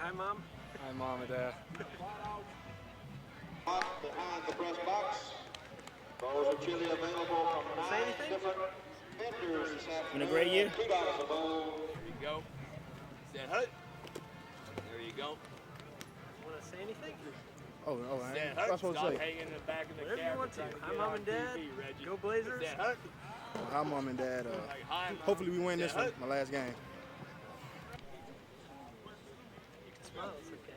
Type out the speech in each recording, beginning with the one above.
hi, Mom. Hi, Mom and Dad. Behind the press box. Bowls of chili available from Say anything? different vendors this afternoon. Been a great year. $2 a bowl. There you go. Stand hut. There you go. Want to say anything? Stand I'm hut. supposed to Stop say. hanging in the back of the Whatever cab. you want to. trying Hi, get Mom on and Dad. TV, Reggie. Go Blazers. Stand hut. Hi, Mom and Dad. Hi, Mom. Hopefully we win this one, my last game. You can smile, it's okay.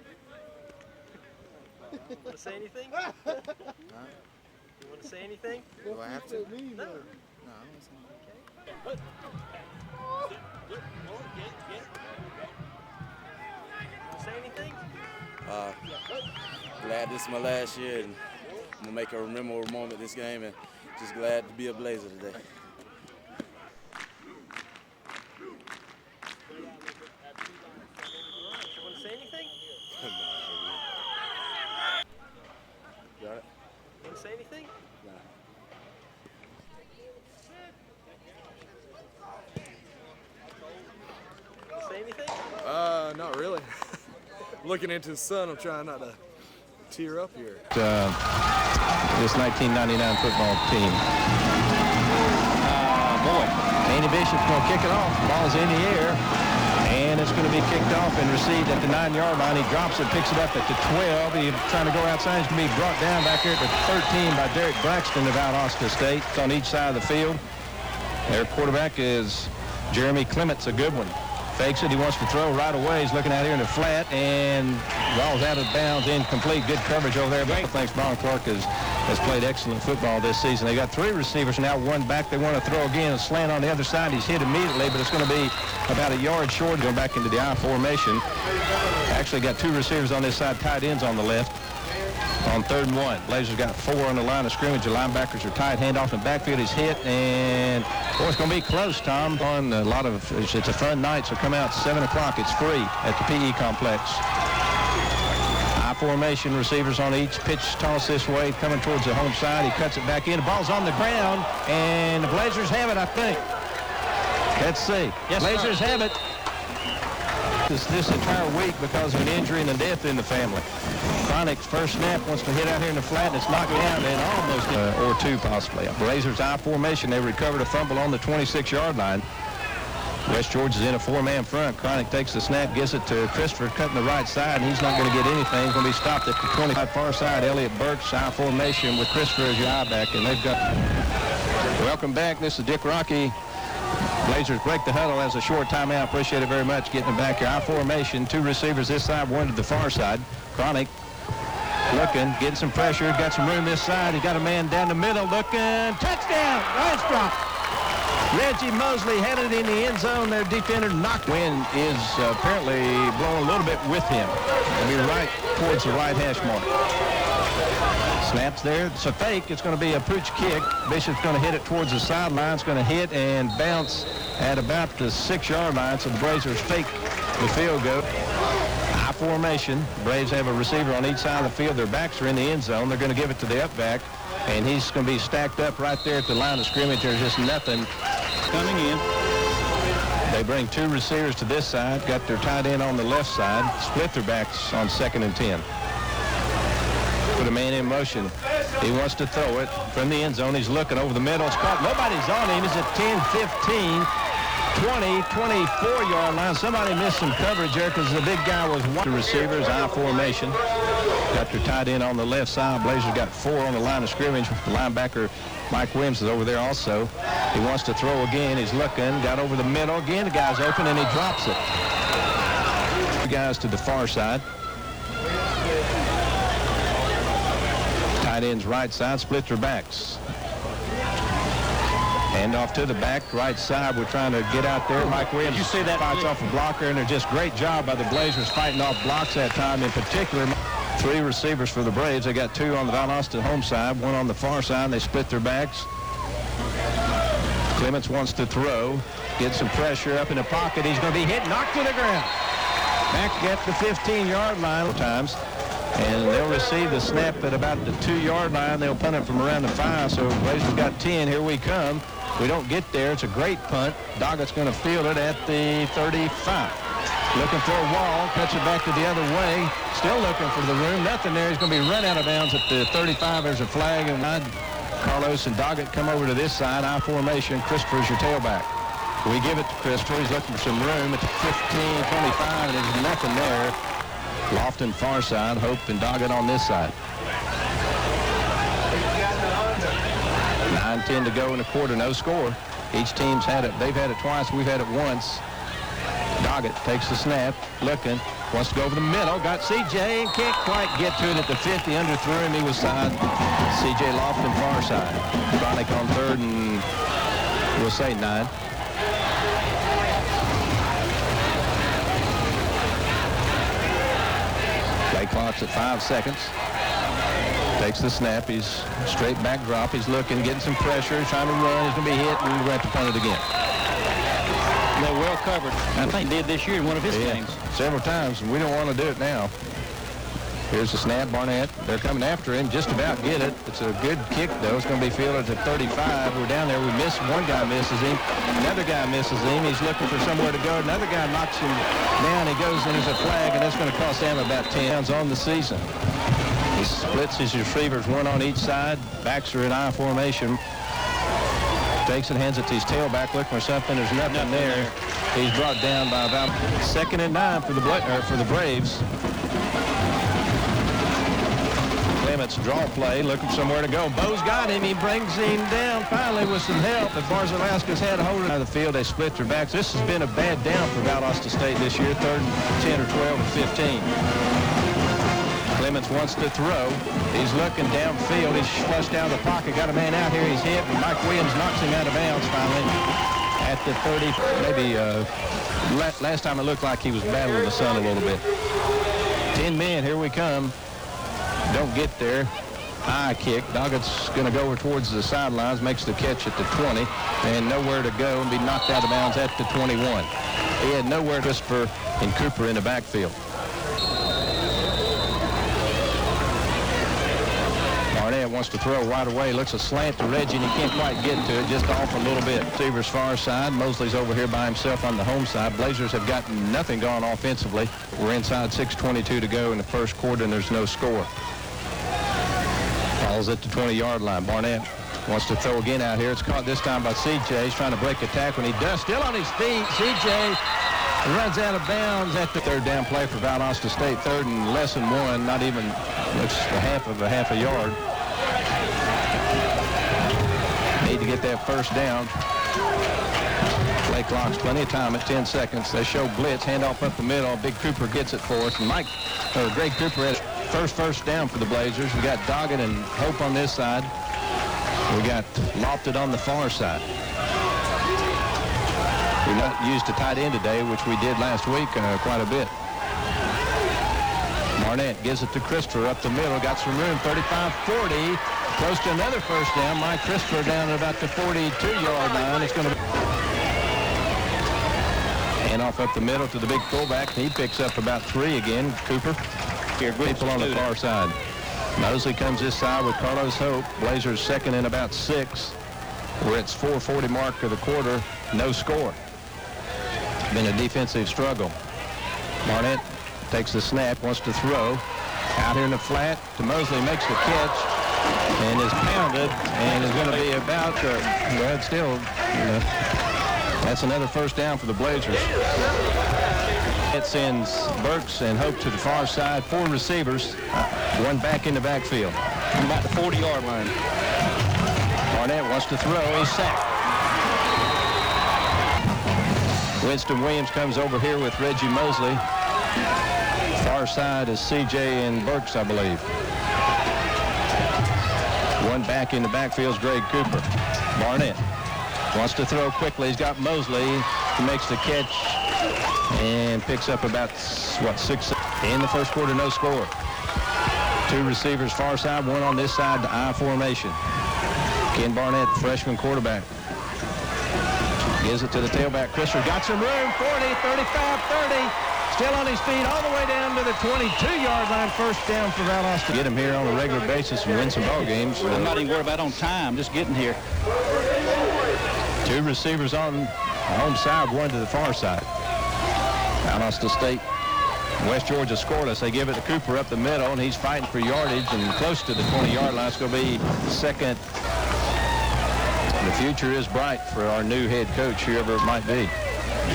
Want to say anything? Huh? You want to say anything? Do I have to? No. No, I don't say anything. Hut. Good. Well, get. Want to say anything? Glad this is my last year, and I'm gonna make a memorable moment this game, and just glad to be a Blazer today. You want to say anything? Got it? Want to say anything? Nah. Want to say anything? Not really. Looking into the sun, I'm trying not to tear up here. This 1999 football team. Boy, Danny Bishop's going to kick it off. Ball's in the air, and it's going to be kicked off and received at the 9-yard line. He drops it, picks it up at the 12. He's trying to go outside. He's going to be brought down back here at the 13 by Derek Braxton of Valdosta State. It's on each side of the field. Their quarterback is Jeremy Clements, a good one. Fakes it. He wants to throw right away. He's looking out here in the flat, and ball's out of bounds, incomplete. Good coverage over there. But I think Brian Clark has played excellent football this season. They got 3 receivers now, 1 back. They want to throw again. A slant on the other side. He's hit immediately, but it's going to be about a yard short. Going back into the I formation. Actually got 2 receivers on this side, tight ends on the left. On 3rd and 1. Blazers got 4 on the line of scrimmage. The linebackers are tight. Handoff in the backfield is hit, and boy, it's going to be close, Tom. On a lot of it's a fun night, so come out 7 o'clock. It's free at the PE complex. I formation, receivers on each. Pitch toss this way, coming towards the home side. He cuts it back in. The ball's on the ground, and the Blazers have it, I think. Let's see. Yes, Blazers have it. This entire week because of an injury and a death in the family. Chronic's first snap wants to hit out here in the flat, and it's knocked down and almost or 2 possibly. Blazers I formation. They recovered a fumble on the 26-yard line. West George is in a 4-man front. Chronic takes the snap, gives it to Christopher, cutting the right side, and he's not going to get anything. He's going to be stopped at the 25 far side. Elliott Burks I formation with Christopher as your I-back, and they've got. Welcome back. This is Dick Rocky. Blazers break the huddle as a short timeout. Appreciate it very much getting it back here. I formation, 2 receivers this side, 1 to the far side. Chronic looking, getting some pressure, got some room this side. He got a man down the middle looking. Touchdown! Nice drop. Reggie Mosley had it in the end zone. Their defender knocked. Wind is apparently blowing a little bit with him. It'll be right towards the right hash mark. Snaps there. It's a fake. It's going to be a pooch kick. Bishop's going to hit it towards the sideline. It's going to hit and bounce at about the 6-yard line. So the Blazers fake the field goal. I formation. Braves have a receiver on each side of the field. Their backs are in the end zone. They're going to give it to the up back, and he's going to be stacked up right there at the line of scrimmage. There's just nothing coming in. They bring 2 receivers to this side. Got their tight end on the left side. Split their backs on 2nd and 10. Put a man in motion. He wants to throw it from the end zone. He's looking over the middle. It's caught. Nobody's on him. He's at 10, 15, 20, 24-yard line. Somebody missed some coverage there because the big guy was one. The receivers, I formation. Got their tight end on the left side. Blazers got 4 on the line of scrimmage. The linebacker, Mike Williams, is over there also. He wants to throw again. He's looking. Got over the middle. Again, the guy's open, and he drops it. 2 guys to the far side. Tight ends right side, split their backs. Hand off to the back, right side. We're trying to get out there. Mike Williams fights off a blocker, and they're just great job by the Blazers fighting off blocks that time in particular. 3 receivers for the Braves. They got 2 on the Valdosta home side, 1 on the far side, and they split their backs. Clements wants to throw, get some pressure up in the pocket. He's going to be hit, knocked to the ground. Back at the 15-yard line times. And they'll receive the snap at about the 2-yard line. They'll punt it from around the 5. So Blazers got 10. Here we come. We don't get there. It's a great punt. Doggett's going to field it at the 35. Looking for a wall, cuts it back to the other way. Still looking for the room. Nothing there. He's going to be run out of bounds at the 35. There's a flag. And Carlos and Doggett come over to this side. I formation. Christopher's your tailback. We give it to Christopher. He's looking for some room. It's 15-25, and there's nothing there. Lofton far side. Hope and Doggett on this side. 9:10 to go in the quarter. No score. Each team's had it. They've had it twice. We've had it once. Doggett takes the snap, looking, wants to go over the middle, got C.J. and can't quite get to it at the 50, underthrew him, he was side. C.J. Lofton far side. Chronic on third and we'll say 9. Play clock's at 5 seconds. Takes the snap, he's straight back drop, he's looking, getting some pressure, trying to run, he's going to be hit, and we're going to have to punt it again. They're well covered. I think did this year in one of his games. Several times, and we don't want to do it now. Here's the snap, Barnett. They're coming after him, just about get it. It's a good kick, though. It's going to be fielded at 35. We're down there. We miss. One guy misses him. Another guy misses him. He's looking for somewhere to go. Another guy knocks him down. He goes, and there's a flag, and that's going to cost them about 10 pounds on the season. He splits his receivers, one on each side. Backs are in I formation. Takes and hands it to his tailback, looking for something. There's nothing there. He's brought down by about 2nd and 9 for the Braves. Clements draw play, looking for somewhere to go. Bo's got him. He brings him down finally with some help. But Barzalauskas had a hold of the field. They split their backs. This has been a bad down for Valdosta State this year. 3rd and 10 or 12 or 15. Clements wants to throw. He's looking downfield. He's flushed down the pocket. Got a man out here. He's hit. And Mike Williams knocks him out of bounds finally at the 30. Maybe last time it looked like he was battling the sun a little bit. 10 men. Here we come. Don't get there. High kick. Doggett's going to go over towards the sidelines. Makes the catch at the 20. And nowhere to go and be knocked out of bounds at the 21. He had nowhere. Christopher and Cooper in the backfield. Barnett wants to throw right away. Looks a slant to Reggie, and he can't quite get to it. Just off a little bit. Receivers far side. Mosley's over here by himself on the home side. Blazers have got nothing going offensively. We're inside 6:22 to go in the first quarter, and there's no score. Ball's at the 20-yard line. Barnett wants to throw again out here. It's caught this time by C.J. He's trying to break a tackle, and he does. Still on his feet. C.J. runs out of bounds at the 3rd down play for Valdosta State. 3rd and less than 1. Not even looks half a yard. Need to get that first down. Play clock's plenty of time at 10 seconds. They show blitz, handoff up the middle. Big Cooper gets it for us. And Greg Cooper has first down for the Blazers. We got Doggett and Hope on this side. We got Lofted on the far side. We not used a tight end today, which we did last week quite a bit. Barnett gives it to Christopher up the middle. Got some room, 35-40. Close to another first down. Mike Christopher down at about the 42-yard line. It's going to hand off up the middle to the big fullback. He picks up about 3 again. Cooper. People on the far side. Mosley comes this side with Carlos Hope. Blazers 2nd and about 6. We're at 4:40 mark of the quarter. No score. Been a defensive struggle. Barnett takes the snap, wants to throw. Out here in the flat to Mosley, makes the catch, and is pounded, and is going to be about, well, still, that's another first down for the Blazers. It sends Burks and Hope to the far side. 4 receivers, one back in the backfield. About the 40-yard line. Barnett wants to throw. He's sacked. Winston Williams comes over here with Reggie Mosley. Far side is C.J. and Burks, I believe. One back in the backfield is Greg Cooper. Barnett wants to throw quickly. He's got Mosley. He makes the catch and picks up about, 6 in the first quarter, no score. 2 receivers far side, one on this side to I formation. Ken Barnett, freshman quarterback. Gives it to the tailback. Christopher got some room, 40, 35, 30. Still on his feet all the way down to the 22-yard line. First down for Valdosta. Get him here on a regular basis and win some ball games. I'm not even worried about on time, just getting here. 2 receivers on the home side, one to the far side. Valdosta State, West Georgia scoreless. They give it to Cooper up the middle, and he's fighting for yardage and close to the 20-yard line. It's going to be second. The future is bright for our new head coach, whoever it might be.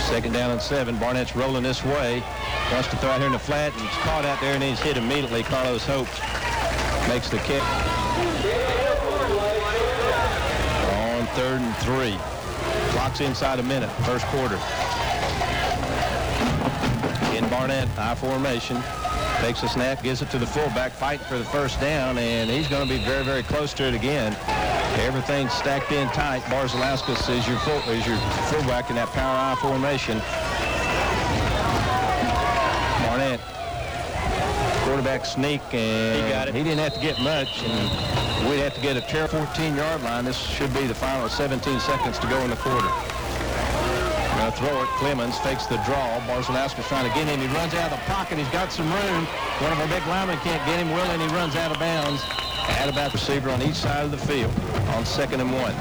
Second down and 7. Barnett's rolling this way. Wants to throw out here in the flat, and it's caught out there, and he's hit immediately. Carlos Hope makes the kick. On 3rd and 3. Clock's inside a minute, first quarter. In Barnett, I formation. Takes a snap, gives it to the fullback, fighting for the first down, and he's going to be very, very close to it again. Everything's stacked in tight. Barzalauskas is your fullback in that power I formation. Barnett, quarterback sneak, and he didn't have to get much, and we'd have to get a 14-yard line. This should be the final 17 seconds to go in the quarter. Going to throw it. Clemens fakes the draw. Barzalauskas trying to get him. He runs out of the pocket. He's got some room. One of our big linemen can't get him. Will, and he runs out of bounds. At about receiver on each side of the field on 2nd and 1.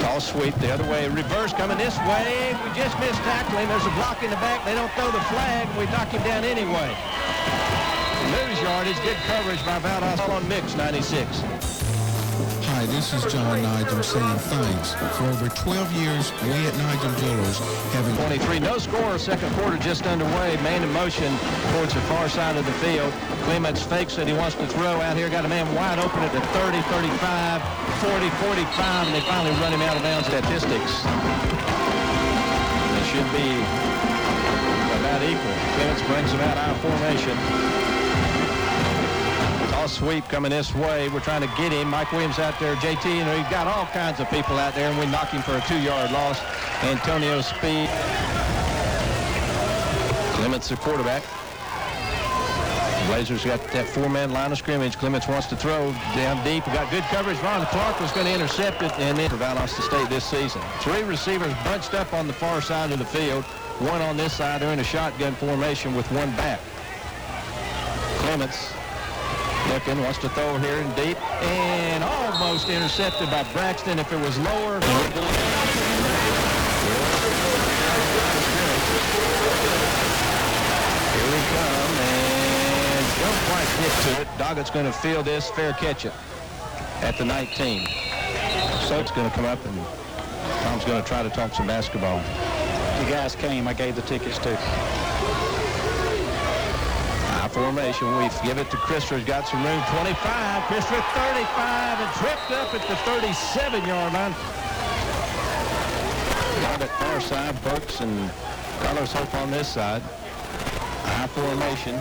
Tall sweep the other way. Reverse coming this way. We just missed tackling. There's a block in the back. They don't throw the flag. We knock him down anyway. Lose yardage. Good coverage by Valdosta on mix 96. Hi, this is John Nigel saying thanks. For over 12 years, we at Nigel Jewelers have 23, no score, second quarter just underway. Man in motion towards the far side of the field. Clements fakes it. He wants to throw out here. Got a man wide open at the 30, 35, 40, 45, and they finally run him out of bounds. Statistics. It should be about equal. Clements brings him out of formation. Sweep coming this way. We're trying to get him. Mike Williams out there. JT, and we've got all kinds of people out there, and we knock him for a 2-yard loss. Antonio Speed. Clements the quarterback. Blazers got that 4-man line of scrimmage. Clements wants to throw down deep. We got good coverage. Ron Clark was going to intercept it, and then for Valdosta State this season. 3 receivers bunched up on the far side of the field. 1 on this side. They're in a shotgun formation with 1 back. Clements looking, wants to throw here in deep, and almost intercepted by Braxton. If it was lower. Here we come, and don't quite get to it. Doggett's going to field this, fair catch it at the 19. So it's going to come up, and Tom's going to try to talk some basketball. The guys came. I gave the tickets to. Formation. We give it to Christopher. He's got some room. 25. Christopher 35 and tripped up at the 37-yard line. Down at far side, Burks and Carlos Hope on this side. High formation.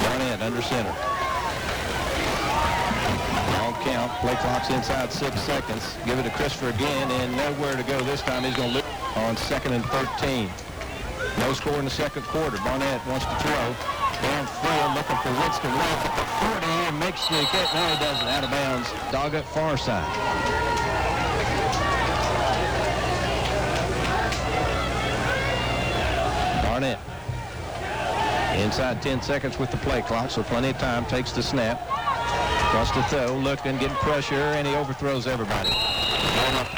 Barnett under center. Long count. Play clock's inside 6 seconds. Give it to Christopher again, and nowhere to go this time. He's going to look on 2nd and 13. No score in the second quarter. Barnett wants to throw. Downfield looking for Winston left at the 40 and makes the catch. No, he doesn't. Out of bounds. Doggett far side. Barnett. Inside 10 seconds with the play clock, so plenty of time. Takes the snap. Wants to throw. Looking, getting pressure, and he overthrows everybody.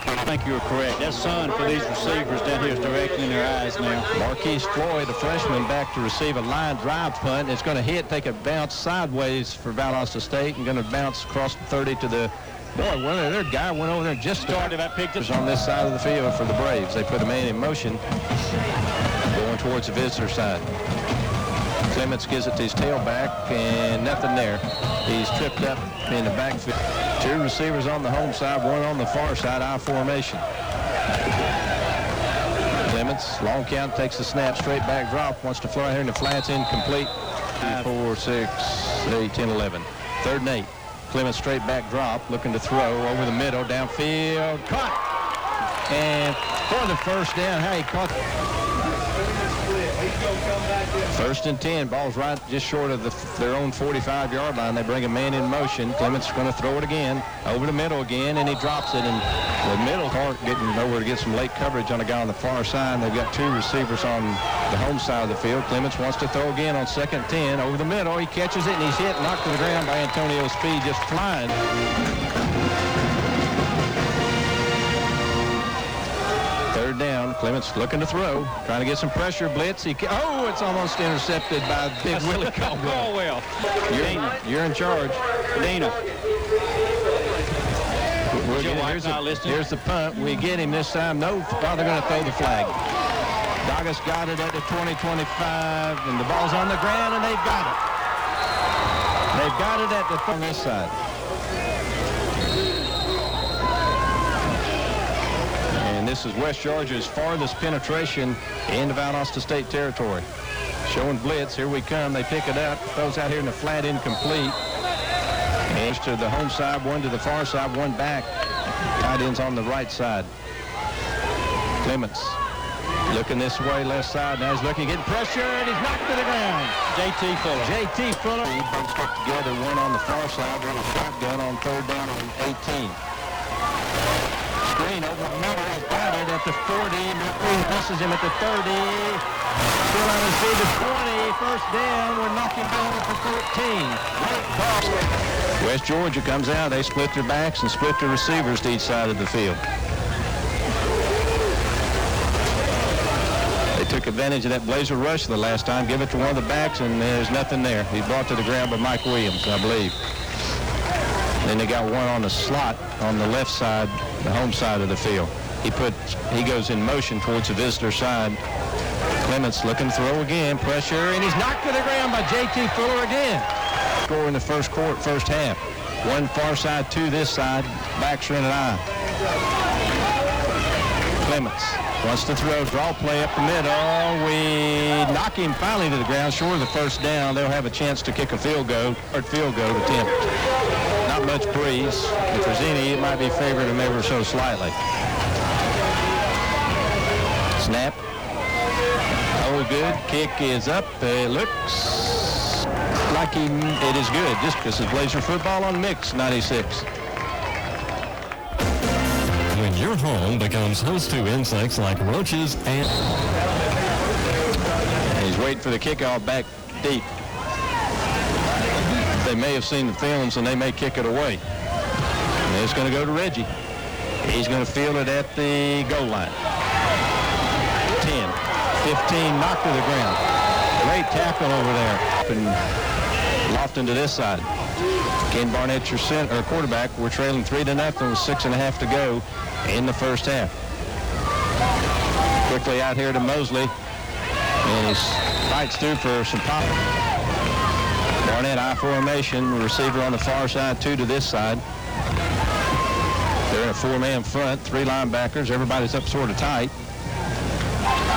I think you were correct. That sun for these receivers down here is directly in their eyes now. Marquise Floyd, the freshman, back to receive a line drive punt. It's going to hit, take a bounce sideways for Valdosta State, and going to bounce across the 30 to the... Boy, their guy went over there and just started. I picked it on this side of the field for the Braves. They put a man in motion going towards the visitor side. Clements gives it to his tailback, and nothing there. He's tripped up in the backfield. 2 receivers on the home side, 1 on the far side, I formation. Clements, long count, takes the snap, straight back drop, wants to fly here in the flats, incomplete. 4, 6, 8, 10, 11. 3rd and 8. Clements straight back drop, looking to throw over the middle, downfield, caught. And for the first down, how he caught. 1st and 10, ball's right just short of their own 45-yard line. They bring a man in motion. Clements is going to throw it again, over the middle again, and he drops it. And the middle part getting nowhere to get some late coverage on a guy on the far side. And they've got 2 receivers on the home side of the field. Clements wants to throw again on 2nd and 10, over the middle. He catches it, and he's hit, knocked to the ground by Antonio Speed, just flying. 3rd down. Clements looking to throw, trying to get some pressure. Blitz. It's almost intercepted by Big Willie Caldwell. You're in charge. Dana. Here's the punt. We get him this time. No, they're going to throw the flag. Douglas got it at the 20-25, and the ball's on the ground, and they've got it. They've got it at the on this side. And this is West Georgia's farthest penetration into Valdosta State territory. Showing blitz. Here we come. They pick it up. Throws out here in the flat, incomplete. And to the home side, one to the far side, one back. Tight ends on the right side. Clements looking this way, left side. Now he's looking, getting pressure, and he's knocked to the ground. J.T. Fuller. J.T. Fuller. He bunched up together, one on the far side, one a shotgun on third down on 18. Screen over the middle. He's got it at the 40. Misses him at the 30. Still on his feet to 20. First down. We're knocking down at the 13. West Georgia comes out. They split their backs and split their receivers to each side of the field. They took advantage of that blazer rush the last time. Give it to one of the backs, and there's nothing there. He's brought to the ground by Mike Williams, I believe. Then they got one on the slot on the left side, the home side of the field. He goes in motion towards the visitor side. Clements looking to throw again, pressure, and he's knocked to the ground by J.T. Fuller again. Score in the first half. One far side, two this side. Backs are in an eye. Clements wants to throw, draw play up the middle. We knock him finally to the ground, short of the first down. They'll have a chance to kick a field goal attempt. Not much breeze. If there's any, it might be favored him ever so slightly. Snap. Oh, good. Kick is up. It looks like it is good. This is Blazer football on Mix 96. When your home becomes host to insects like roaches and... He's waiting for the kickoff back deep. They may have seen the films and they may kick it away. And it's going to go to Reggie. He's going to field it at the goal line. 10, 15, knocked to the ground. Great tackle over there. And Lofton to this side. Ken Barnett, your quarterback. We're trailing 3-0 with 6.5 to go in the first half. Quickly out here to Mosley. And he fights through for some pop. Barnett I formation. Receiver on the far side, two to this side. They're in a four-man front, three linebackers. Everybody's up sort of tight.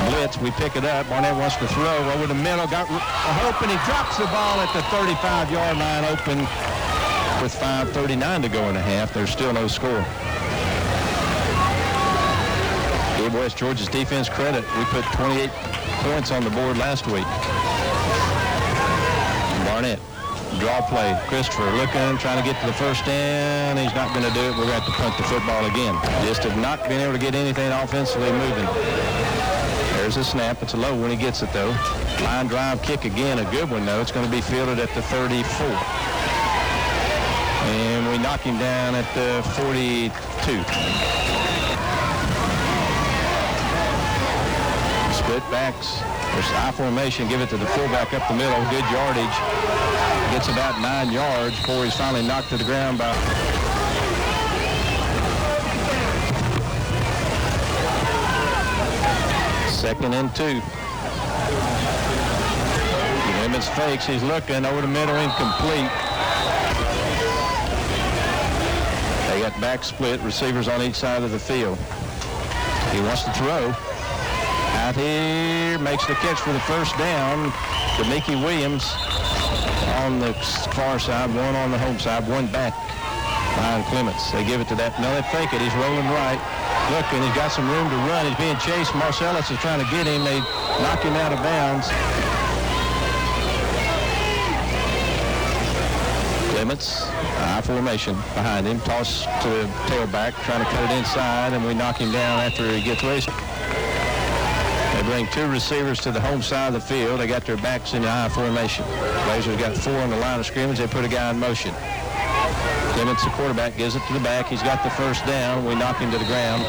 Blitz, we pick it up. Barnett wants to throw over the middle. Got a hope, and he drops the ball at the 35-yard line, open with 5:39 to go in the half. There's still no score. Give West Georgia's defense credit. We put 28 points on the board last week. Barnett, draw play. Christopher looking, trying to get to the first down. He's not going to do it. We're going to have to punt the football again. Just have not been able to get anything offensively moving. There's a snap. It's a low when he gets it, though. Line drive kick again. A good one, though. It's going to be fielded at the 34. And we knock him down at the 42. Split backs. There's I formation. Give it to the fullback up the middle. Good yardage. Gets about 9 yards before he's finally knocked to the ground by... Second and 2. Clements fakes. He's looking over the middle, incomplete. They got back split, receivers on each side of the field. He wants to throw. Out here, makes the catch for the first down to Mickey Williams on the far side, one on the home side, one back behind Clements. They give it to that. No, they fake it. He's rolling right. Looking, he's got some room to run. He's being chased. Marcellus is trying to get him. They knock him out of bounds. Clements, I formation behind him. Toss to the tailback, trying to cut it inside, and we knock him down after he gets raced. They bring two receivers to the home side of the field. They got their backs in the I formation. Blazers got 4 on the line of scrimmage. They put a guy in motion. Clements, the quarterback, gives it to the back. He's got the first down. We knock him to the ground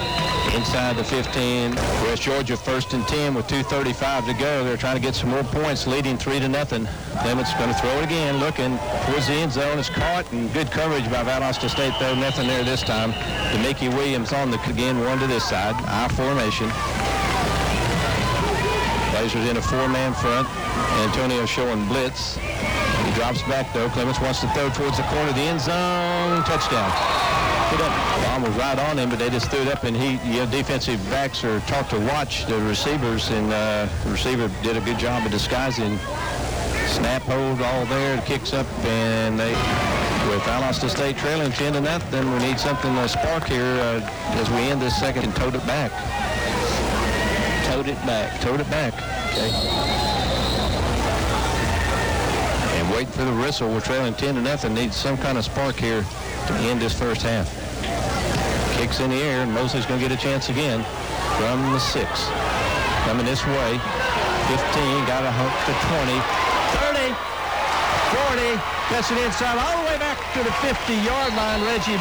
inside the 15. West Georgia 1st and 10 with 2:35 to go. They're trying to get some more points, leading 3-0. Clements going to throw it again, looking towards the end zone. It's caught, and good coverage by Valdosta State, though. Nothing there this time. Mickey Williams on the again, one to this side. I formation. Blazers in a 4-man front. Antonio showing blitz. He drops back, though. Clements wants to throw towards the corner of the end zone. Touchdown. Bomb was right on him, but they just threw it up, and defensive backs are taught to watch the receivers, and the receiver did a good job of disguising. Snap hold all there, kicks up, and they, with Valdosta State trailing 10-0, we need something to spark here as we end this second and tote it back. Tote it back. Okay. And wait for the whistle. We're trailing 10-0. Needs some kind of spark here to end this first half. Kicks in the air, and Mosley's going to get a chance again from the 6. Coming this way. 15, got a hump to 20. 30, 40, cuts it inside all the way back to the 50-yard line. Reggie,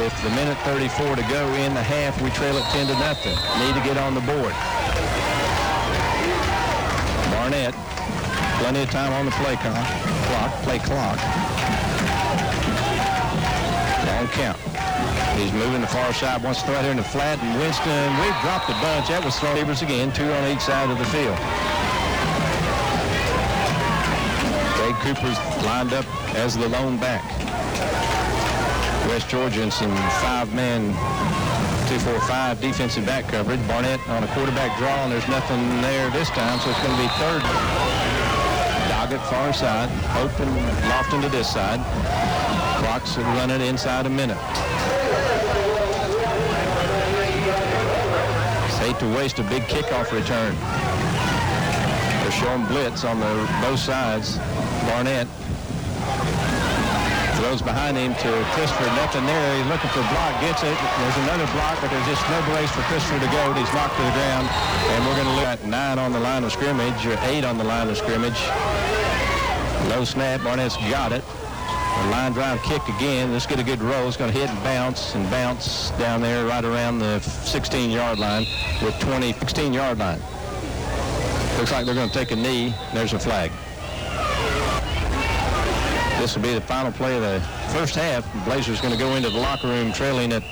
with the minute 34 to go in the half, we trail it 10-0. Need to get on the board. Barnett, plenty of time on the play clock. Long count. He's moving the far side, wants to throw it here in the flat, and Winston, we've dropped a bunch. That was thrown again, 2 on each side of the field. Craig Cooper's lined up as the lone back. West Georgia in some 5-man 2-4-5 defensive back coverage. Barnett on a quarterback draw, and there's nothing there this time, so it's going to be third. Doggett far side, open, Lofton to this side. Clock's running inside a minute. Hate to waste a big kickoff return. They're showing blitz on both sides. Barnett throws behind him to Christopher. Nothing there. He's looking for a block. Gets it. There's another block, but there's just no place for Christopher to go. He's knocked to the ground. And we're going to look at 9 on the line of scrimmage, or 8 on the line of scrimmage. Low snap. Barnett's got it. The line drive kick again. Let's get a good roll. It's going to hit and bounce down there right around the 16-yard line with 16-yard line. Looks like they're going to take a knee. There's a flag. This will be the final play of the first half. The Blazers going to go into the locker room trailing it.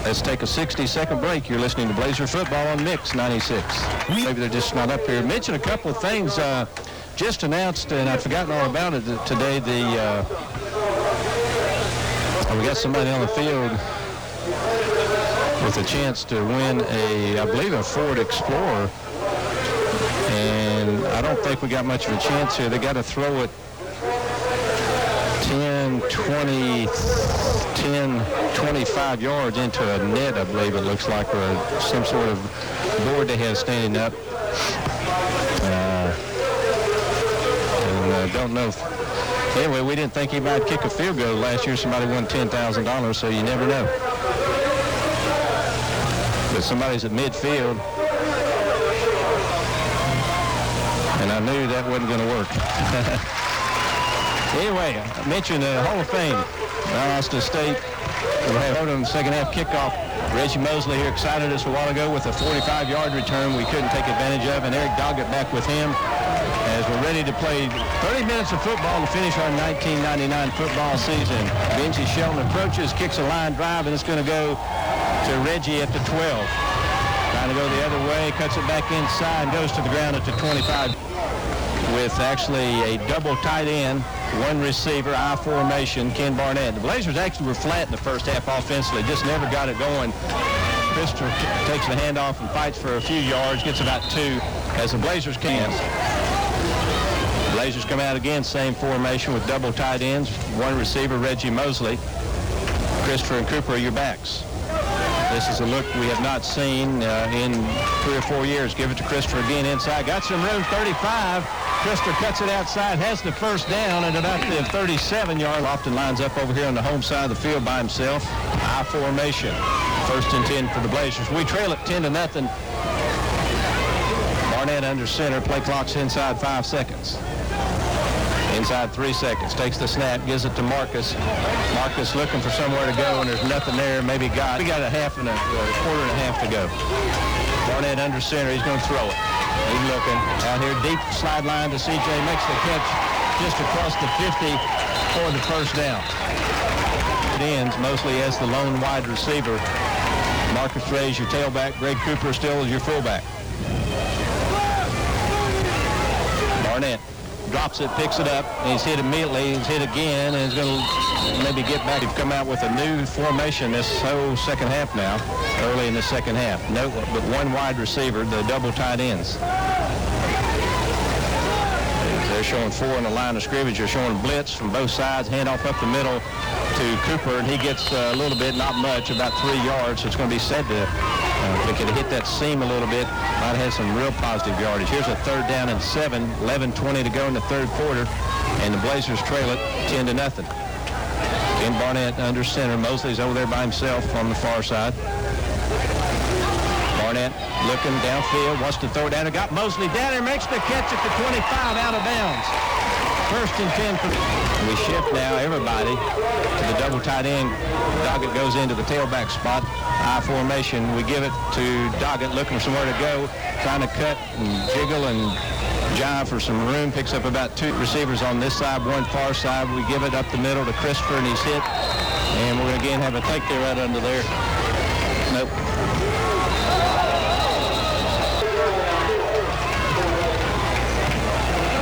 Let's take a 60-second break. You're listening to Blazer Football on Mix 96. Maybe they're just not up here. Mention a couple of things. Just announced, and I've forgotten all about it today, we got somebody on the field with a chance to win I believe a Ford Explorer, and I don't think we got much of a chance here. They got to throw it 25 yards into a net, I believe it looks like, or some sort of board they have standing up. Don't know. Anyway, we didn't think he might kick a field goal last year. Somebody won $10,000, so you never know. But somebody's at midfield, and I knew that wasn't going to work. Anyway, I mentioned the Hall of Fame. Valdosta State will have the second half kickoff. Reggie Mosley here excited us a while ago with a 45-yard return we couldn't take advantage of, and Eric Doggett back with him as we're ready to play 30 minutes of football to finish our 1999 football season. Benji Shelton approaches, kicks a line drive, and it's going to go to Reggie at the 12. Trying to go the other way, cuts it back inside, and goes to the ground at the 25 with actually a double tight end, one receiver, I formation, Ken Barnett. The Blazers actually were flat in the first half offensively, just never got it going. Christopher takes the handoff and fights for a few yards, gets about 2 as the Blazers can. Blazers come out again, same formation with double tight ends, one receiver, Reggie Mosley. Christopher and Cooper are your backs. This is a look we have not seen in 3 or 4 years. Give it to Christopher again inside. Got some room, 35. Christopher cuts it outside, has the first down at about the 37-yard. Lofton lines up over here on the home side of the field by himself. I formation. 1st and 10 for the Blazers. We trail it 10-0. Barnett under center. Play clock's inside 5 seconds. Inside 3 seconds, takes the snap, gives it to Marcus. Marcus looking for somewhere to go, and there's nothing there. Maybe we got a half and a quarter and a half to go. Barnett under center, he's going to throw it. He's looking out here, deep slide line to CJ, makes the catch just across the 50 for the first down. It ends mostly as the lone wide receiver. Marcus Ray's your tailback. Greg Cooper still is your fullback. Barnett drops it, picks it up, and he's hit immediately. He's hit again, and he's going to maybe get back. He's come out with a new formation this whole second half now, early in the second half. No, but one wide receiver, the double tight ends. They're showing 4 in the line of scrimmage. They're showing blitz from both sides, handoff up the middle to Cooper, and he gets a little bit, not much, about 3 yards. So it's going to be said to, if they could have hit that seam a little bit, might have had some real positive yardage. Here's a 3rd down and 7, 11:20 to go in the 3rd quarter, and the Blazers trail it 10-0. Ken Barnett under center. Mosley's over there by himself on the far side. Barnett looking downfield, wants to throw it down. It got Mosley down there, makes the catch at the 25 out of bounds. 1st and 10. We shift now everybody to the double tight end. Doggett goes into the tailback spot. I formation. We give it to Doggett looking for somewhere to go, trying to cut and jiggle and jive for some room. Picks up about 2 receivers on this side, 1 far side. We give it up the middle to Christopher, and he's hit. And we're going to again have a think there right under there. Nope.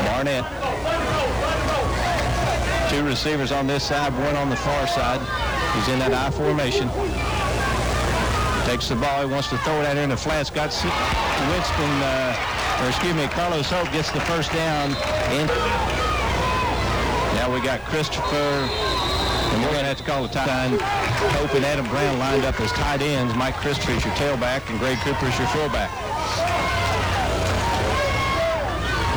Barnett. 2 receivers on this side, 1 on the far side. He's in that I formation. Takes the ball. He wants to throw it out here in the flats. Got Carlos Hope gets the first down. Now we got Christopher, and we're going to have to call the tight end. Hope and Adam Brown lined up as tight ends. Mike Christopher is your tailback, and Greg Cooper is your fullback.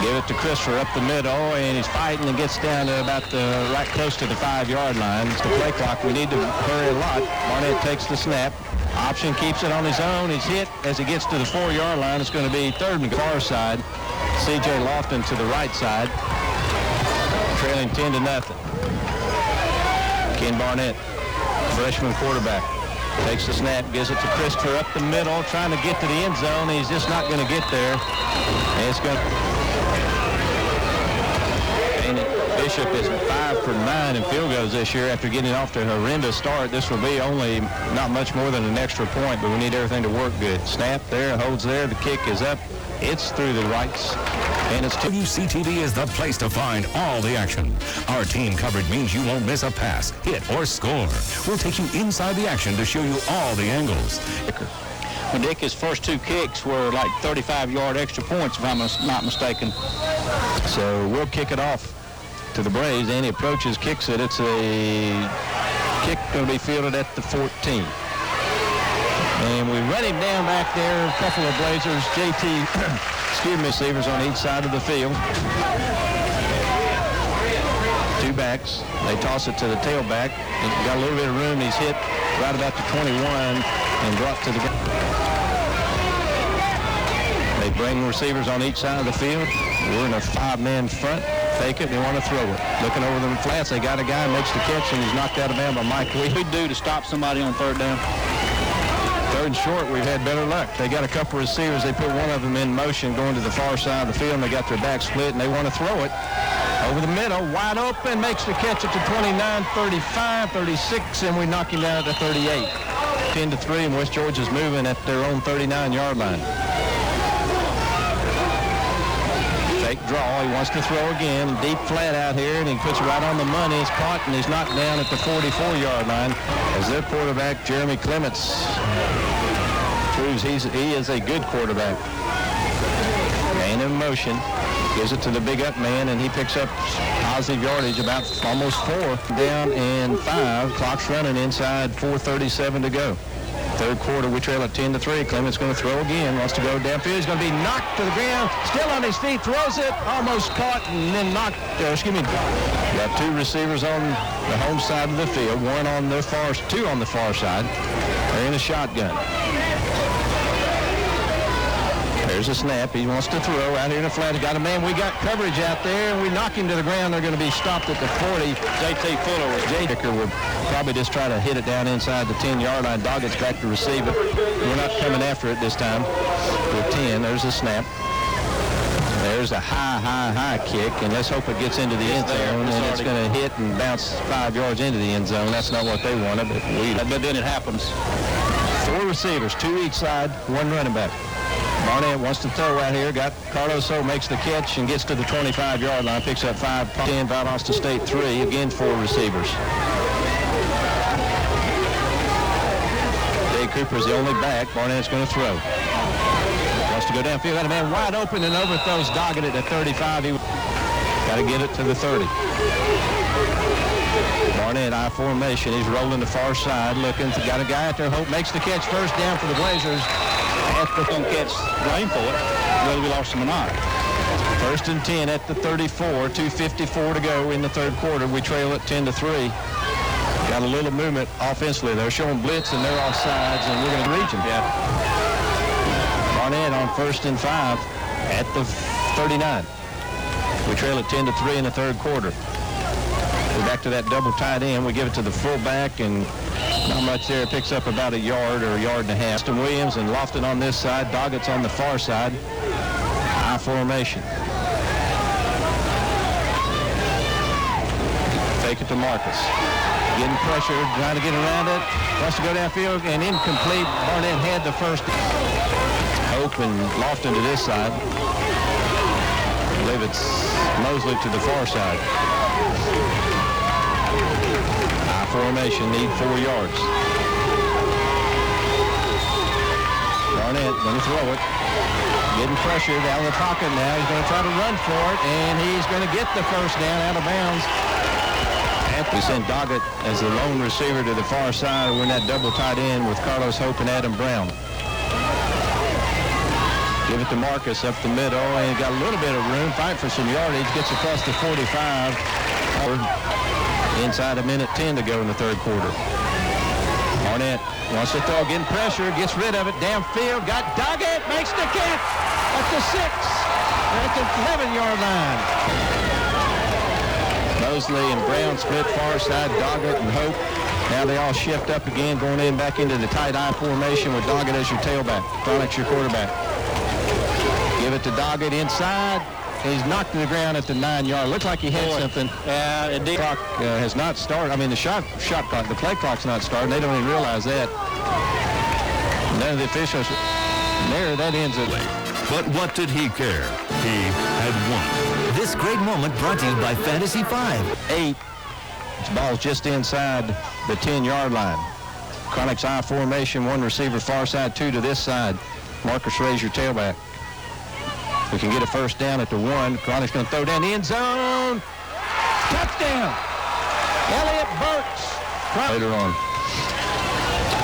Give it to Christopher up the middle, and he's fighting and gets down to about right close to the 5-yard line. It's the play clock. We need to hurry a lot. Barnett takes the snap. Option keeps it on his own. He's hit as he gets to the 4-yard line. It's going to be 3rd and far side. C.J. Lofton to the right side, trailing 10-0. Ken Barnett, freshman quarterback, takes the snap, gives it to Christopher up the middle, trying to get to the end zone. He's just not going to get there. And it's going to... Bishop is 5 for 9 in field goals this year after getting off to a horrendous start. This will be only not much more than an extra point, but we need everything to work good. Snap there, holds there, the kick is up. It's through the rights, and it's... WCTV is the place to find all the action. Our team coverage means you won't miss a pass, hit, or score. We'll take you inside the action to show you all the angles. Well, Dick, his first 2 kicks were like 35-yard extra points, if I'm not mistaken. So we'll kick it off to the Braves. Andy approaches, kicks it. It's a kick going to be fielded at the 14. And we run him down back there. A couple of Blazers, receivers on each side of the field. 2 backs. They toss it to the tailback. He's got a little bit of room. He's hit right about the 21 and brought to the... They bring receivers on each side of the field. We're in a 5-man front. Fake it, they want to throw it. Looking over the flats, they got a guy, makes the catch, and he's knocked out of bounds by Mike Lee. What do we do to stop somebody on 3rd down? 3rd and short, we've had better luck. They got a couple of receivers. They put one of them in motion going to the far side of the field, and they got their back split, and they want to throw it. Over the middle, wide open, makes the catch at the 29, 35, 36, and we knock him down at the 38. 10-3, and West Georgia's moving at their own 39-yard line. Fake draw. He wants to throw again. Deep flat out here, and he puts it right on the money. It's caught, and he's knocked down at the 44-yard line as their quarterback, Jeremy Clements, proves he is a good quarterback. Man in motion. Gives it to the big up man, and he picks up positive yardage, about almost 4. Down and 5. Clock's running inside, 4:37 to go. 3rd quarter, we trail at 10-3. Clements going to throw again. Wants to go downfield. He's going to be knocked to the ground. Still on his feet. Throws it. Almost caught and then knocked. Got 2 receivers on the home side of the field. 1 on the far, 2 on the far side. They're in a shotgun. There's a snap. He wants to throw out here in the flat. He got a man. We got coverage out there, and we knock him to the ground. They're going to be stopped at the 40. J.T. Fuller with J-Dicker will probably just try to hit it down inside the 10-yard line. Doggett's back to receive it. We're not coming after it this time. With 10, there's a snap. There's a high kick, and let's hope it gets into the end zone, and it's going to hit and bounce 5 yards into the end zone. That's not what they wanted, but then it happens. 4 receivers, 2 each side, 1 running back. Barnett wants to throw out here. Got Carlos Hope, makes the catch and gets to the 25-yard line. Picks up 5, 10, Valdosta State 3. Again, 4 receivers. Dave Cooper's the only back. Barnett's going to throw. Wants to go downfield. Got a man wide open and overthrows Doggett at the 35. He got to get it to the 30. Barnett, I formation. He's rolling the far side, looking. Got a guy out there. Hope makes the catch. First down for the Blazers. Don't catch blame for it, whether we lost them or not. 1st and 10 at the 34, 2:54 to go in the third quarter. We trail it 10-3. Got a little movement offensively. They're showing blitz and they're off sides, and we're going to reach them. Barnett on 1st and 5 at the 39. We trail it 10-3 in the third quarter. We're back to that double tight end. We give it to the fullback, and not much there. It picks up about a yard or a yard and a half. Aston Williams and Lofton on this side. Doggett's on the far side. I formation. Take it to Marcus. Getting pressure, trying to get around it. Wants to go downfield and incomplete. Barnett had the first. Hope and Lofton to this side. I believe it's Mosley to the far side. Formation, need 4 yards. Barnett going to throw it. Getting pressure down the pocket now. He's going to try to run for it, and he's going to get the first down out of bounds. We sent Doggett as the lone receiver to the far side. We're in that double tight end with Carlos Hope and Adam Brown. Give it to Marcus up the middle, and he's got a little bit of room. Fight for some yardage. Gets across the 45. Inside a minute 10 to go in the third quarter. Barnett wants to throw, getting pressure, gets rid of it, downfield, got Doggett, makes the catch at the 6, at the 11-yard line. Mosley and Brown split far side, Doggett and Hope. Now they all shift up again, going in back into the tight I formation with Doggett as your tailback. Chronic's your quarterback. Give it to Doggett inside. He's knocked to the ground at the 9-yard. Looks like he hit something. The clock has not started. I mean, the shot clock, the play clock's not started. They don't even realize that. None of the officials there. That ends it. But what did he care? He had won. This great moment brought to you by Fantasy 5. 8. This ball's just inside the 10-yard line. Chronic's I formation, 1 receiver far side, 2 to this side. Marcus Ray's your tailback. We can get a first down at the 1. Chronic's going to throw down the end zone. Touchdown! Elliott Burks. Later on.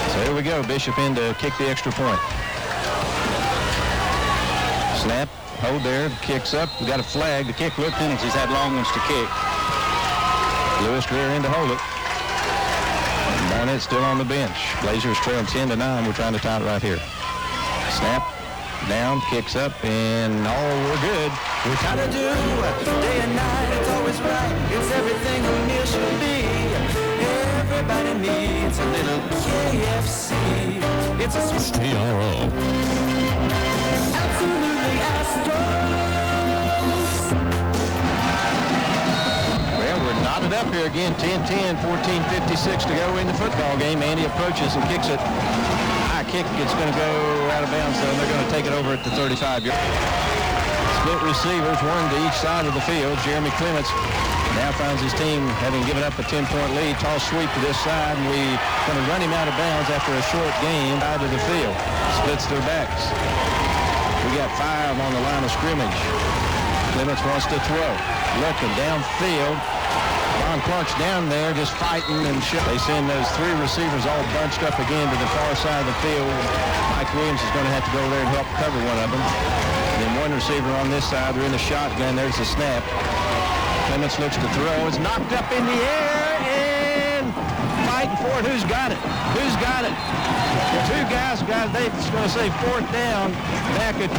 So here we go. Bishop in to kick the extra point. Snap. Hold there. Kicks up. We got a flag. The kick looked in. He's had long ones to kick. Lewis rear in to hold it. Barnett's still on the bench. Blazers trail 10-9. We're trying to tie it right here. Snap. Down, kicks up, and we're good. We're trying to do day and night. It's always right. It's everything a meal should be. Everybody needs a little KFC. It's a TRO. Absolutely Astros. Well, we're knotted up here again. 10-10, 14:56 to go in the football game. Andy approaches and kicks it. Kick, it's going to go out of bounds, so they're going to take it over at the 35-yard. Split receivers, 1 to each side of the field. Jeremy Clements now finds his team having given up a 10-point lead. Toss sweep to this side, and we're going to run him out of bounds after a short gain out of the field. Splits their backs. We got 5 on the line of scrimmage. Clements wants to throw. Looking downfield. Ron Clark's down there just fighting and shit. They send those 3 receivers all bunched up again to the far side of the field. Mike Williams is going to have to go there and help cover one of them. And then 1 receiver on this side. They're in the shotgun. There's the snap. Clements looks to throw. It's knocked up in the air and fighting for it. Who's got it? Who's got it? The two guys got it. They're going to say fourth down back at...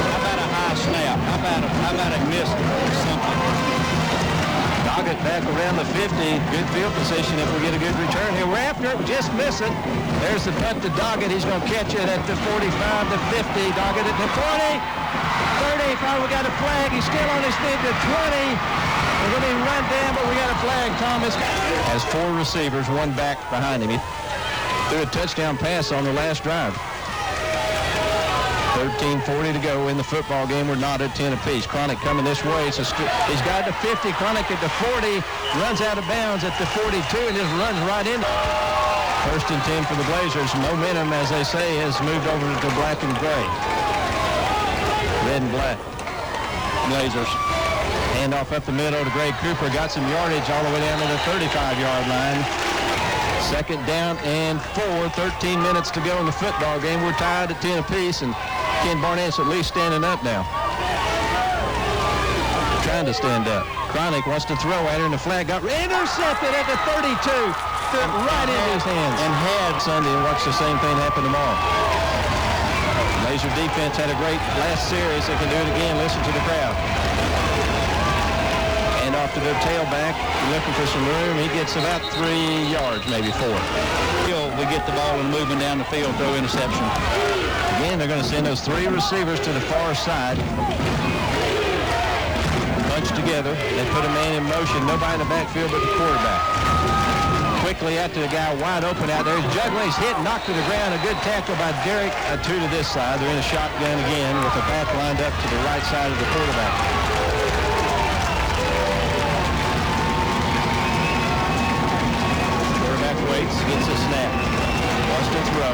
How about a high snap? How about a missed or something? Doggett back around the 50. Good field position if we get a good return here. We're after it. Just miss it. There's the punt to Doggett. He's going to catch it at the 45 to 50. Doggett at the 20. 30. Finally, we got a flag. He's still on his feet to 20. We're going to be run down, but we got a flag. Thomas has four receivers, one back behind him. He threw a touchdown pass on the last drive. 13:40 to go in the football game. We're not at 10 apiece. Cronic coming this way. He's got the 50. Cronic at the 40. Runs out of bounds at the 42 and just runs right in. First and 10 for the Blazers. Momentum, as they say, has moved over to black and gray. Red and black. Blazers. Handoff up the middle to Greg Cooper. Got some yardage all the way down to the 35-yard line. Second down and 4. 13 minutes to go in the football game. We're tied at 10 apiece, and Ken Barnett's at least standing up now. Trying to stand up. Cronic wants to throw at her, and the flag got intercepted at the 32. Right into his hands. And had Sunday, and watch the same thing happen tomorrow. Laser defense had a great last series. They can do it again. Listen to the crowd. And off to the tailback, looking for some room. He gets about 3 yards, maybe 4. We get the ball and moving down the field, throw interception. Again, they're going to send those 3 receivers to the far side. Bunch together. They put a man in motion. Nobody in the backfield but the quarterback. Quickly after the guy wide open out there. He's juggling. He's hit, knocked to the ground. A good tackle by Derek. 2 to this side. They're in a shotgun again with the back lined up to the right side of the quarterback. Waits, gets a snap. Wants to throw.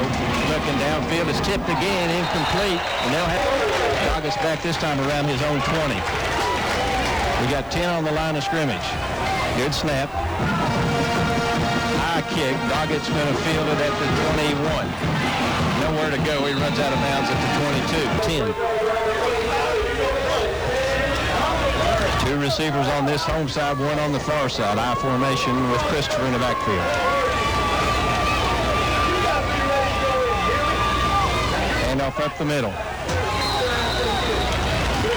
Looking downfield. It's tipped again. Incomplete. And they'll have Doggett back this time around his own 20. We got 10 on the line of scrimmage. Good snap. High kick. Doggett's going to field it at the 21. Nowhere to go. He runs out of bounds at the 22. 10. 2 receivers on this home side, 1 on the far side. I formation with Christopher in the backfield. Handoff up the middle.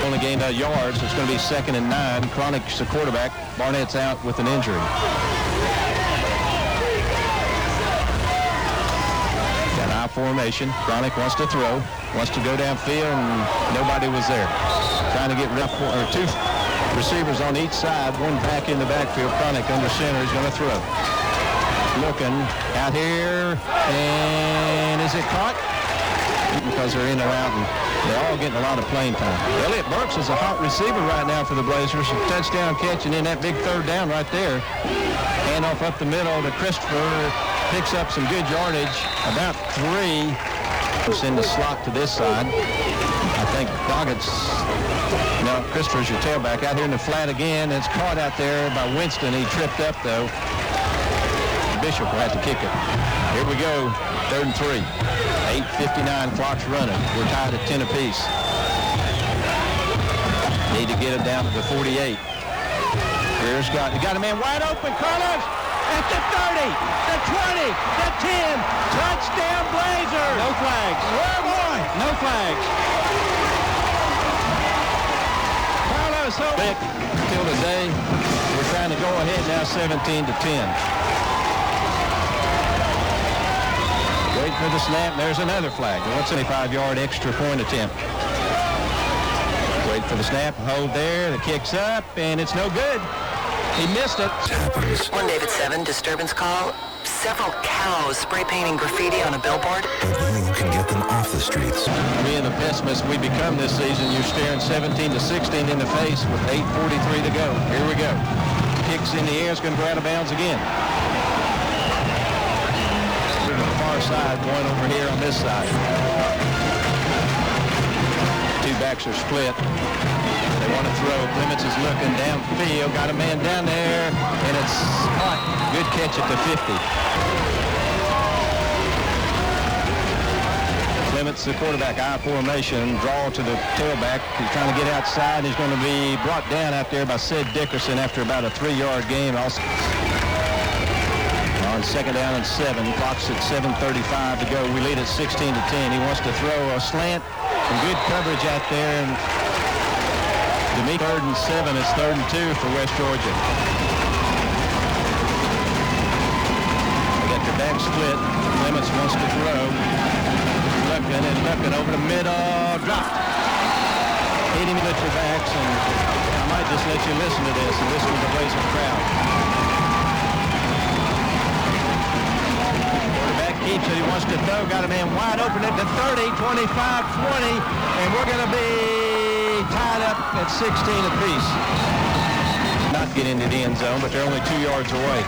Only gained yards. It's going to be 2nd and 9. Cronic's the quarterback. Barnett's out with an injury. Got I formation. Cronic wants to throw. Wants to go downfield, and nobody was there. Trying to get 2 receivers on each side, 1 back in the backfield. Cronic under center. He's going to throw. Looking out here, and is it caught? Because they're in or out, and they're all getting a lot of playing time. Elliott Burks is a hot receiver right now for the Blazers. A touchdown catch, and then that big 3rd down right there. Handoff up the middle to Christopher. Picks up some good yardage. About 3. It's in the slot to this side. I think Doggett's... No, Christopher's your tailback. Out here in the flat again. It's caught out there by Winston. He tripped up, though. Bishop will have to kick it. Here we go. 3rd and 3. 8:59, clock's running. We're tied at 10 apiece. Need to get it down to the 48. Here's got a man wide open. Carlos at the 30, the 20, the 10. Touchdown Blazers. No flags. Oh boy. No flags. Carlos Hope. Till today, we're trying to go ahead now 17 to 10. Wait for the snap. There's another flag. What's a 5-yard extra point attempt? Wait for the snap. Hold there. The kick's up, and it's no good. He missed it. One David 7 disturbance call. Several cows spray painting graffiti on a billboard. But you can get them off the streets. Being the pessimist we become this season, you're staring 17 to 16 in the face with 8:43 to go. Here we go. Kicks in the air. It's going to go out of bounds again. Side, 1 over here on this side. 2 backs are split. They want to throw. Clements is looking downfield. Got a man down there, and it's caught. Good catch at the 50. Clements, the quarterback, I formation, draw to the tailback. He's trying to get outside. He's going to be brought down out there by Sid Dickerson after about a 3-yard gain. Also, second down and 7. Clock's at 7:35 to go. We lead at 16-10. He wants to throw a slant. Some good coverage out there. And to me, 3rd and 7. It's 3rd and 2 for West Georgia. They got their back split. Clements wants to throw. Looking over the middle. Dropped. Hit him with your backs, and I might just let you listen to this and listen to the Blazer crowd. Quarterback keeps it. He wants to throw. Got a man wide open at the 30, 25, 20, and we're going to be tied up at 16 apiece. Not get into the end zone, but they're only 2 yards away.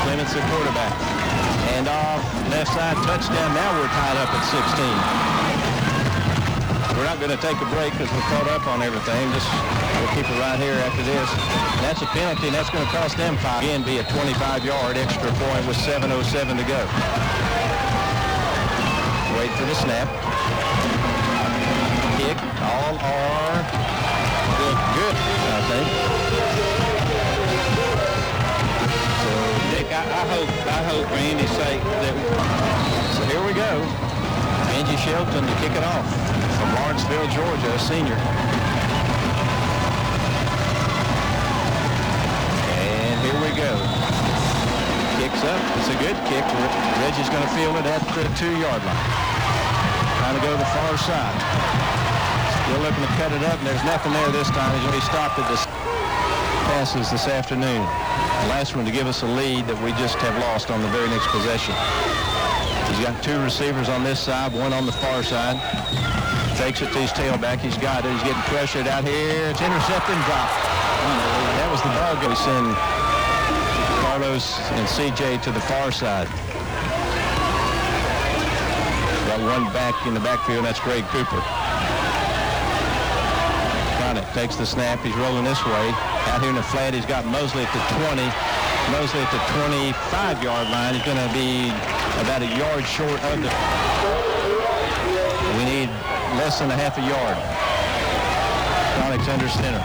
Clements, the quarterback. And off, left side, touchdown. Now we're tied up at 16. We're not going to take a break because we're caught up on everything. We'll keep it right here after this. That's a penalty, and that's going to cost them 5. Again, be a 25-yard extra point with 7:07 to go. Wait for the snap. Kick. All are good, I think. So, Dick, I hope for Andy's sake that. So here we go. Angie Shelton to kick it off. From Lawrenceville, Georgia, a senior. And here we go. Kicks up. It's a good kick. Reggie's going to field it at the 2-yard line. Trying to go to the far side. Still looking to cut it up, and there's nothing there this time. He's going to be stopped at the passes this afternoon. The last one to give us a lead that we just have lost on the very next possession. He's got 2 receivers on this side, 1 on the far side. Takes it to his tailback. He's got it. He's getting pressured out here. It's intercepted and dropped. That was the ball game. We send Carlos and CJ to the far side. Got 1 back in the backfield. That's Greg Cooper. Got it. Takes the snap. He's rolling this way. Out here in the flat, he's got Mosley at the 20. Mosley at the 25-yard line. He's going to be about a yard short of the... We need less than a half a yard. Connick's under center.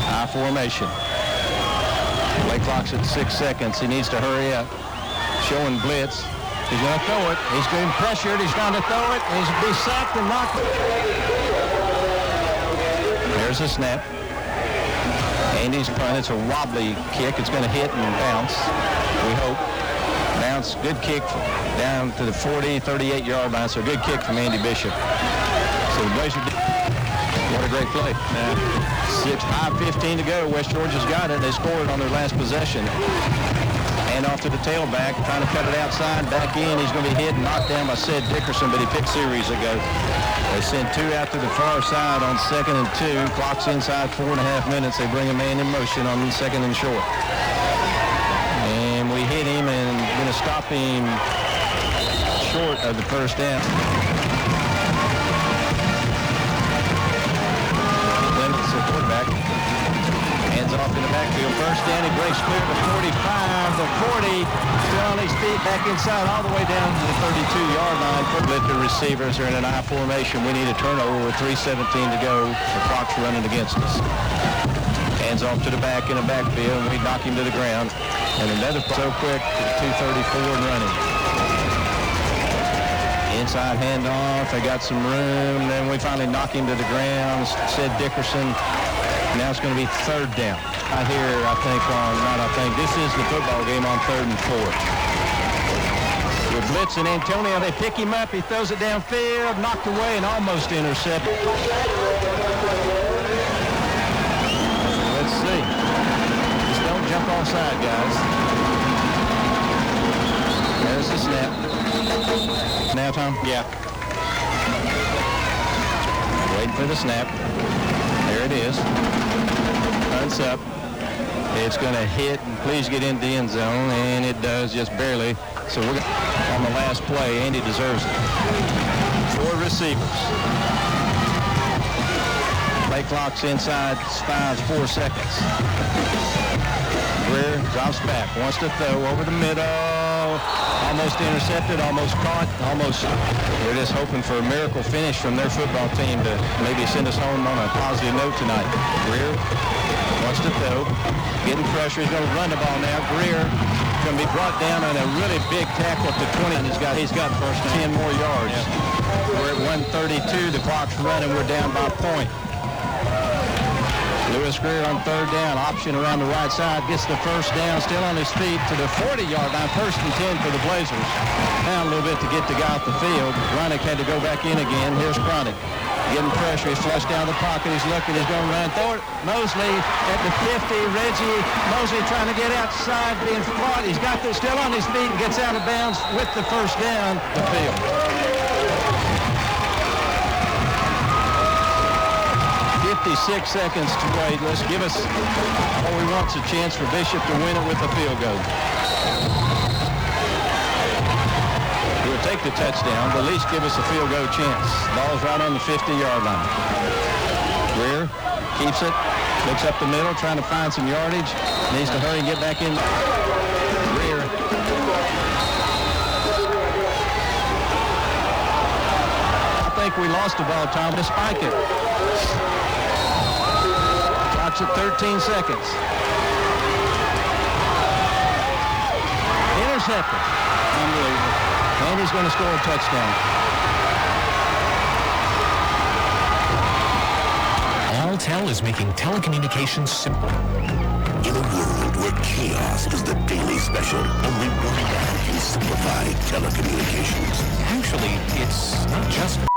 I formation. Play clock's at 6 seconds. He needs to hurry up. Showing blitz. He's going to throw it. He's getting pressured. He's going to throw it. He's going to be sacked and knocked. There's a snap. Andy's punt. It's a wobbly kick. It's going to hit and bounce. We hope. Bounce. Good kick down to the 40, 38-yard line. So a good kick from Andy Bishop. So the Blazers, what a great play. 5:15 to go. West Georgia's got it. They scored on their last possession. And off to the tailback, trying to cut it outside. Back in. He's going to be hit and knocked down by Sid Dickerson, but he picked series ago. They send 2 out to the far side on 2nd and 2. Clock's inside 4.5 minutes. They bring a man in motion on 2nd and short. And we hit him and going to stop him short of the first down. Clements, the quarterback, hands off in the backfield. First down, he breaks clear to 45, the 40, still on his feet, back inside all the way down to the 32-yard line. The receivers are in an I formation. We need a turnover with 3:17 to go. The clock's running against us. Hands off to the back in the backfield, and we knock him to the ground. And another so quick, 2:34 and running. Inside handoff, they got some room, then we finally knock him to the ground. Sid Dickerson. Now it's going to be 3rd down. Out here, this is the football game on 3rd and 4. With blitzing Antonio, they pick him up, he throws it downfield, knocked away and almost intercepted. Let's see. Just don't jump offside, guys. There's the snap. Now, Tom? Yeah. Waiting for the snap. There it is. Punts up. It's going to hit, and please get into the end zone, and it does just barely. So we're on the last play. Andy deserves it. 4 receivers. Play clock's inside 4 seconds. Greer drops back, wants to throw over the middle. Almost intercepted, almost caught, almost. They're just hoping for a miracle finish from their football team to maybe send us home on a positive note tonight. Greer wants to throw, getting pressure. He's going to run the ball now. Greer going to be brought down on a really big tackle at the 20. And he's got first 10 more yards. We're at 1:32. The clock's running. We're down by a point. Lewis Greer on third down, option around the right side, gets the first down, still on his feet to the 40-yard line, 1st and 10 for the Blazers. Down a little bit to get the guy off the field. Bronick had to go back in again. Here's Bronick. Getting pressure. He's flushed down the pocket. He's looking. He's going to run. Throw it. Mosley at the 50. Reggie Mosley trying to get outside, being fought. He's got this still on his feet and gets out of bounds with the first down the field. 56 seconds to wait. Let's give us all we want's a chance for Bishop to win it with a field goal. We'll take the touchdown, but at least give us a field goal chance. Ball's right on the 50-yard line. Greer keeps it, looks up the middle, trying to find some yardage. Needs to hurry and get back in. Greer. I think we lost the ball, Tom, to spike it. Clock's at 13 seconds. Intercepted. Unbelievable. And he's going to score a touchdown. Alltel is making telecommunications simple. In a world where chaos is the daily special, only one man can simplify telecommunications. Actually, it's not just